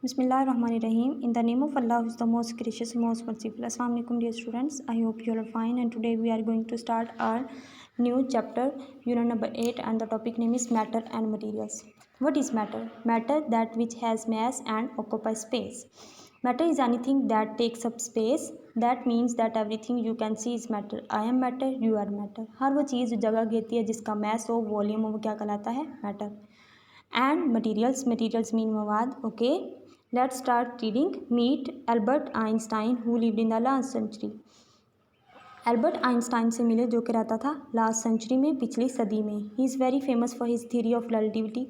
Bismillahirrahmanirrahim. In the name of Allah, who is the most gracious, most merciful. Assalamu alaikum, dear students. I hope you all are fine. And today we are going to start our new chapter, unit number 8, and the topic name is matter and materials. What is matter? Matter, that which has mass and occupies space. Matter is anything that takes up space. That means that everything you can see is matter. I am matter, you are matter. हर वो चीज़ जो जगह घेरती है जिसका mass हो, volume हो, वो क्या कहलाता है? matter. And materials mean मवाद. Okay, let's start reading. Meet Albert Einstein, who lived in the last century. Albert Einstein से मिले जो कि रहता था लास्ट सेंचुरी में, पिछली सदी में. He is very famous for his theory of relativity,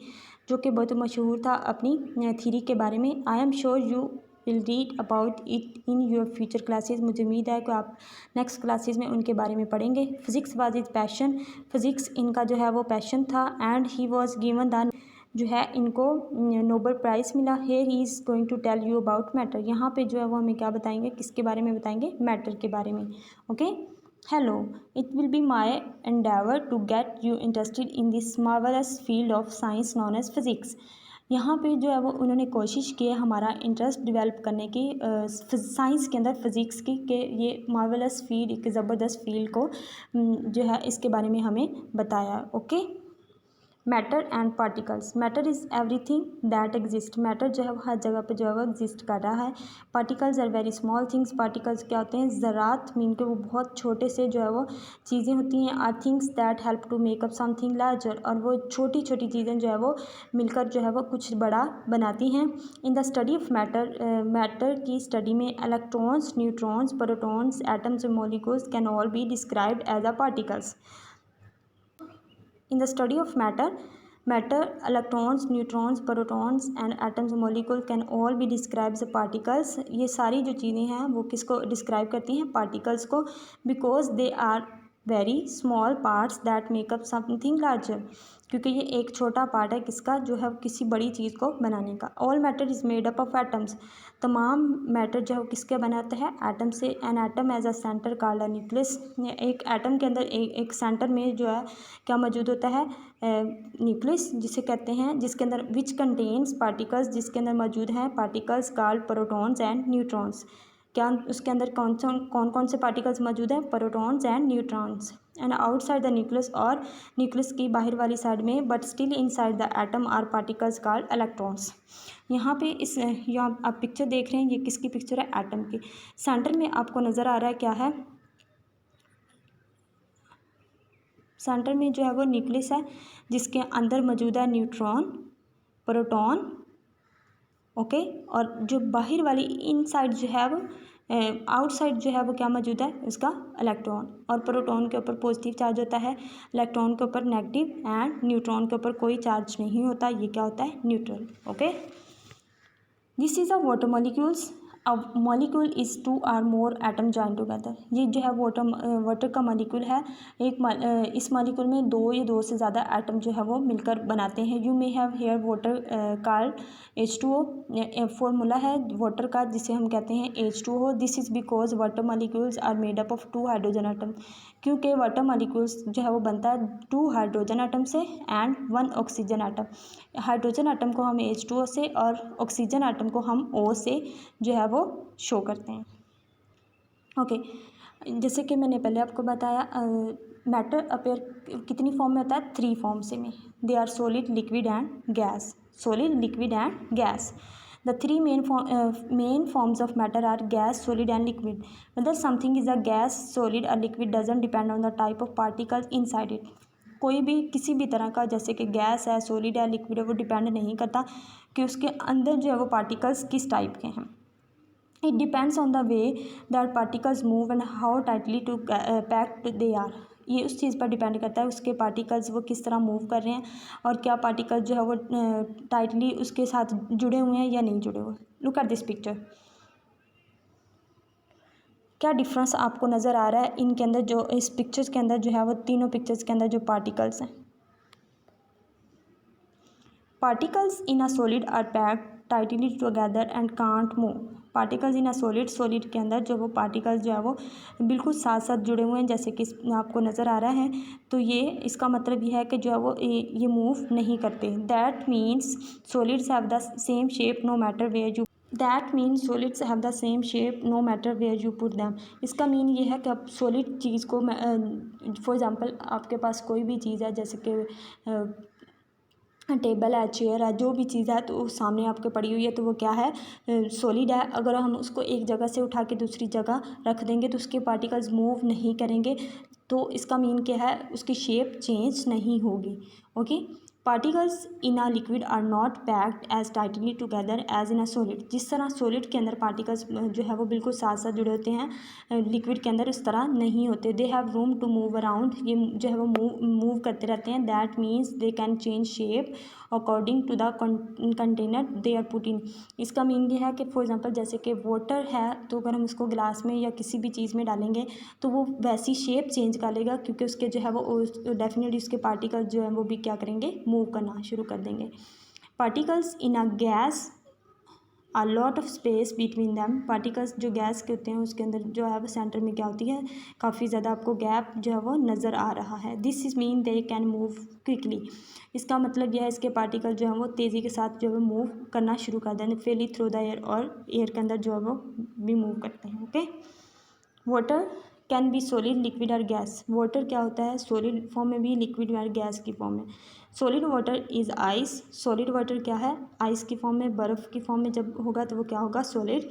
जो कि बहुत मशहूर था अपनी थ्योरी के बारे में. I am sure you will read about it in your future classes. मुझे उम्मीद है कि आप नेक्स्ट क्लासेस में उनके बारे में पढ़ेंगे. Physics was his passion, physics इनका जो है वो पैशन था. And he was given the जो है इनको नोबेल प्राइज़ मिला. Here he is going to tell you about matter. यहाँ पे जो है वो हमें क्या बताएंगे, किसके बारे में बताएंगे? मैटर के बारे में. Okay, hello, it will be my endeavour to get you interested in this marvellous field of science known as physics. यहाँ पे जो है वो उन्होंने कोशिश की है हमारा इंटरेस्ट डेवलप करने की साइंस के अंदर, फिज़िक्स की, कि ये मार्वलस फील्ड, एक ज़बरदस्त फील्ड को जो है इसके बारे में हमें बताया. Okay, matter and particles. Matter is everything that exist. Matter जो है वो हर जगह पे जो है वो एग्जिस्ट कर रहा है. Particles are very small things. Particles क्या होते हैं? ज़रात, मीन के वो बहुत छोटे से जो है वो चीज़ें होती हैं. Are things that help to make up something larger. और वो छोटी छोटी चीज़ें जो है वो मिलकर जो है वो कुछ बड़ा बनाती हैं. In the study of matter, matter की स्टडी में इलेक्ट्रॉन्स, न्यूट्रॉन्स, प्रोटॉन्स, एटम्स और molecules can all be described as a particles. In the study of matter, electrons, neutrons, protons and atoms and molecules can all be described as particles. ये सारी जो चीज़ें हैं वो किसको describe करती हैं? पार्टिकल्स को. Because they are very small parts that make up something larger. क्योंकि ये एक छोटा पार्ट है किसका? जो है किसी बड़ी चीज़ को बनाने का. All matter is made up of atoms. तमाम मैटर जो है किसके बनाता है? एटम से. An atom has a centre called a nucleus. एक एटम के अंदर एक सेंटर में जो है क्या मौजूद होता है? न्यूक्लियस जिसे कहते हैं, जिसके अंदर विच कंटेन्स पार्टिकल्स, जिसके अंदर मौजूद हैं particles called protons and neutrons. क्या उसके अंदर कौन कौन से पार्टिकल्स मौजूद हैं? Protons and neutrons. And outside the nucleus, और न्यूक्लियस की बाहर वाली साइड में, but still inside the atom are particles called electrons. यहाँ पे इस यहाँ आप पिक्चर देख रहे हैं, ये किसकी पिक्चर है? एटम की. सेंटर में आपको नज़र आ रहा है क्या है? सेंटर में जो है वो न्यूक्लियस है जिसके अंदर मौजूद है न्यूट्रॉन, प्रोटॉन. ओके, और जो बाहर वाली इनसाइड जो है वो आउटसाइड जो है वो क्या मौजूद है? उसका इलेक्ट्रॉन. और प्रोटॉन के ऊपर पॉजिटिव चार्ज होता है, इलेक्ट्रॉन के ऊपर नेगेटिव, एंड न्यूट्रॉन के ऊपर कोई चार्ज नहीं होता. ये क्या होता है? Neutral. Okay, this is a water molecules. अब molecule is two or more atom join together. ये जो है वाटर का मॉलिक्यूल है. इस मॉलिक्यूल में दो से ज़्यादा एटम जो है वो मिलकर बनाते हैं. You may have here water called H2O. Formula है वाटर का जिसे हम कहते हैं H2O. This is because water molecules are made up of 2 hydrogen atom. क्योंकि वाटर मॉलिक्यूल्स जो है वो बनता है 2 हाइड्रोजन एटम से and 1 oxygen atom. Hydrogen atom को हम H2O से और ऑक्सीजन एटम को हम O से जो है वो शो करते हैं. ओके, जैसे कि मैंने पहले आपको बताया, मैटर अपेयर कितनी फॉर्म में होता है? 3 फॉर्म्स में. They are solid, liquid and gas. Solid, liquid and gas. The 3 main forms of matter are gas, solid and liquid. Whether something is a gas, solid or liquid doesn't depend on the type of particles inside it. कोई भी किसी भी तरह का, जैसे कि gas है, solid है, लिक्विड है, वो डिपेंड नहीं करता कि उसके अंदर जो है वो पार्टिकल्स किस टाइप के हैं. It depends on the way that particles move and how tightly to packed they are. ये उस चीज़ पर डिपेंड करता है उसके पार्टिकल्स वो किस तरह मूव कर रहे हैं और क्या पार्टिकल्स जो है वो टाइटली उसके साथ जुड़े हुए हैं या नहीं जुड़े हुए. Look at this picture. क्या डिफरेंस आपको नज़र आ रहा है इनके अंदर? जो इस पिक्चर्स के अंदर जो है वो तीनों पिक्चर्स के अंदर जो पार्टिकल्स हैं, particles in a solid are packed tightly together and can't move. Particles in a solid, solid के अंदर जो वो पार्टिकल्स जो है वो बिल्कुल साथ साथ जुड़े हुए हैं, जैसे कि आपको नज़र आ रहा है। तो ये इसका मतलब ये है कि जो है वो ये मूव नहीं करते। That means solids have the same shape no matter where you that mean solids have the same shape no matter where you put them. इसका मीन ये है कि आप सॉलिड चीज़ को, फॉर एग्जांपल आपके पास कोई भी चीज़ है, जैसे कि टेबल है, चेयर है, जो भी चीज़ है तो सामने आपके पड़ी हुई है, तो वो क्या है, सॉलिड है। अगर हम उसको एक जगह से उठा के दूसरी जगह रख देंगे तो उसके पार्टिकल्स मूव नहीं करेंगे। तो इसका मीन क्या है, उसकी शेप चेंज नहीं होगी। Okay, particles in a liquid are not packed as tightly together as in a solid. जिस तरह सॉलिड के अंदर पार्टिकल्स जो है वो बिल्कुल साथ साथ जुड़े होते हैं, लिक्विड के अंदर इस तरह नहीं होते। They have room to move around, ये जो है वो मूव करते रहते हैं। That means they can change shape according to the container they are put in. इसका मीन ये है कि फॉर एग्जांपल जैसे कि वाटर है, तो अगर हम उसको गिलास में या किसी भी चीज़ में डालेंगे तो वो वैसी शेप चेंज कर लेगा, क्योंकि उसके जो है वो डेफिनेटली उसके पार्टिकल्स जो है वो भी क्या करेंगे, मूव करना शुरू कर देंगे। Particles in a gas a lot of space between them. Particles जो गैस के होते हैं उसके अंदर जो है वो सेंटर में क्या होती है, काफ़ी ज़्यादा आपको गैप जो है वो नज़र आ रहा है। This is mean they can move quickly. इसका मतलब यह है इसके पार्टिकल जो है वो तेज़ी के साथ जो है वो मूव करना शुरू कर देंगे, फ्रीली थ्रू द एयर, और एयर के अंदर जो है वो भी मूव करते हैं। Okay, water can be solid, liquid और गैस। वाटर क्या होता है, सॉलिड फॉर्म में भी, लिक्विड और गैस की फॉर्म में। Solid water is ice. Solid water क्या है, आइस की फॉर्म में, बर्फ़ की फॉर्म में जब होगा तो वो क्या होगा, solid.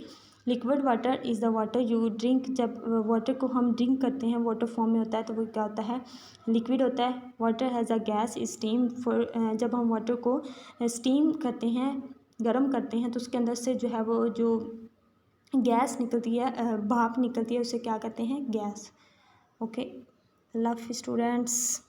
Liquid water is the water you drink. जब वाटर को हम ड्रिंक करते हैं, वाटर फॉर्म में होता है, तो वो क्या होता है, लिक्विड होता है। Water has a gas steam for. जब हम वाटर को स्टीम करते हैं, गर्म करते हैं, तो उसके अंदर से जो है वो जो गैस निकलती है, भाप निकलती है, उसे क्या कहते हैं, गैस। Okay, love students.